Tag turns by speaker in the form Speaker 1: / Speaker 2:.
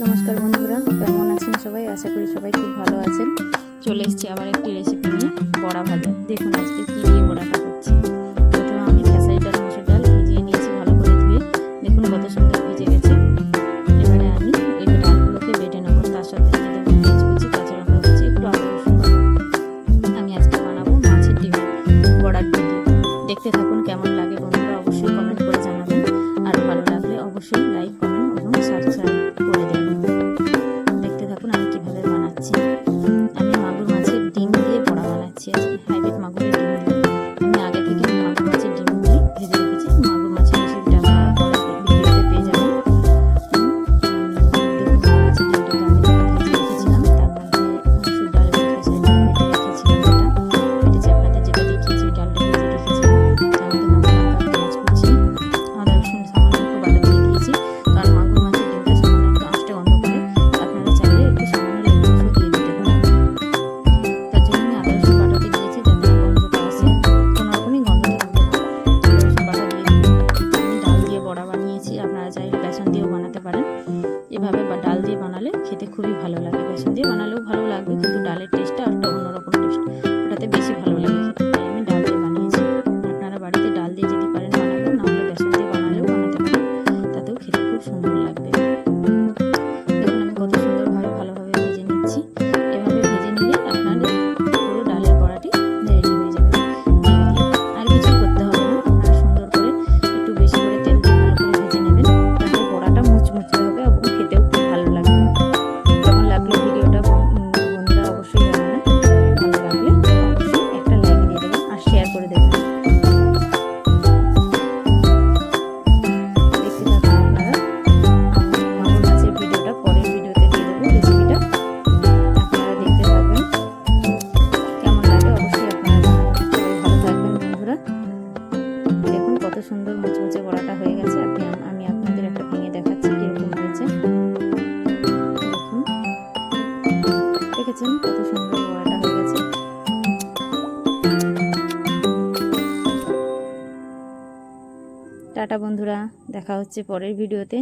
Speaker 1: নমস্কার বন্ধুরা, কেমন আছেন সবাই? আশা করি সবাই খুব ভালো আছেন। চলে এসেছি আবার একটি রেসিপি নিয়ে, বড়া ভাজা। দেখুন আজকে কী দিয়ে বড়াটা করছি। প্রথমে আমি খেসারি ডাল, মসুর ডাল ভিজিয়ে নিয়েছি ভালো করে ধুয়ে। দেখুন কত সুন্দর ভিজে গেছে। এবারে আমি এই ডালগুলোকে বেটে নেব। তার সাথে দিয়ে দেবো পেঁয়াজ কুচি, কাঁচা লঙ্কা কুচি, একটু আদা রসুন বাটা। আমি আজকে বানাবো মাছের ডিমের বড়ার ডিম দিয়ে। দেখতে থাকুন, কেমন লাগে বন্ধুরা অবশ্যই কমেন্ট করে জানাবেন। আর ভালো লাগলে অবশ্যই লাইক, কমেন্ট এবং সাবস্ক্রাইব করে দেবেন। দেখতে থাকুন আমি কিভাবে বানাচ্ছি। আমি মাগুর মাছের ডিম দিয়ে বড়া বানাচ্ছি আজকে, হাইব্রিড মাগুরের ডিম দিয়ে। আমি আগে থেকে মাগুর মাছের ডিমগুলি ভেজে রেখেছি। মাগুর মাছের রেসিপিটা আপনারা পরে ভিডিওতে পেয়ে যাবেন। দেখুন মাছের ডিমটা আমি ভেজে রেখেছিলাম। তার মধ্যে মসুর ডাল এবং খেসারি ডাল বেটে রেখেছিলাম। বেটেছি আপনাদের যেটা দেখিয়েছি, ডালটা ভেজে রেখেছিলাম। তার মধ্যে কাঁচা লঙ্কা, পেঁয়াজ কুচি, আদা রসুন সামান্য একটু বাটা দিয়ে দিয়েছি। কারণ মাগুর মাছের ডিমটা সামান্য একটু আঁশটে গন্ধ করে। আপনারা চাইলে একটু সামান্য লেবু রসও দিয়ে দিতে পারেন। তার জন্য আমি আদা রসুন বাটাতে দিয়েছি, যাতে গন্ধটা আসে। কোনো রকমই গন্ধ থাকবে না। আদা রসুন বাটা দিয়ে দিই। আমি ডাল দিয়ে বড়া বানিয়েছি, আপনারা চাইলে বেসন দিয়েও বানাতে পারেন। এভাবে ডাল দিয়ে বানালে খেতে খুবই ভালো লাগে। বেসন দিয়ে বানালেও ভালো লাগবে, কিন্তু ডালের টেস্টটা একটা অন্যরকম টেস্ট, ওটাতে বেশি ভালো লাগে খেতে। তাই আমি ডাল দিয়ে বানিয়েছি। আপনারা বাড়িতে ডাল দিয়ে যদি পারেন বানাবেন, নাহলে বেসন দিয়ে বানালেও বানাতে পারেন, তাতেও খেতে খুব সুন্দর লাগবে। দেখুন আমি কত সুন্দরভাবে ভালোভাবে ভেজে নিচ্ছি। এভাবে ভেজে নিলে আপনাদের পুরো ডালের বড়াটি রেডি হয়ে যাবে ডিম দিয়ে। আর কিছুই করতে হবে না। আপনারা সুন্দর করে একটু বেশি করে তেল দিয়ে ভালো করে ভেজে নেবেন, তাহলে বড়াটা মুচমুচে হবে এবং খেতেও খুব ভালো লাগবে। কেমন লাগলো ভিডিওটা বন্ধুরা অবশ্যই জানাবেন। ভালো লাগলে অবশ্যই একটা লাইক দিয়ে দেবেন আর শেয়ার করে দেবেন। দেখতে থাকুন আপনারা। মাগুর মাছের ভিডিওটা পরের ভিডিওতে দিয়ে দেবো, রেসিপিটা আপনারা দেখতে থাকবেন। কেমন লাগে অবশ্যই আপনারা জানাবেন। সবাই ভালো থাকবেন বন্ধুরা। দেখুন কত সুন্দর মুচমুচে বড়াটা হয়ে গেছে। আমি আপনাদের একটা ভেঙে দেখাচ্ছি কীরকম হয়েছে। দেখুন, দেখেছেন কত সুন্দর বড়াটা হয়ে গেছে। টাটা বন্ধুরা, দেখা হচ্ছে পরের ভিডিওতে।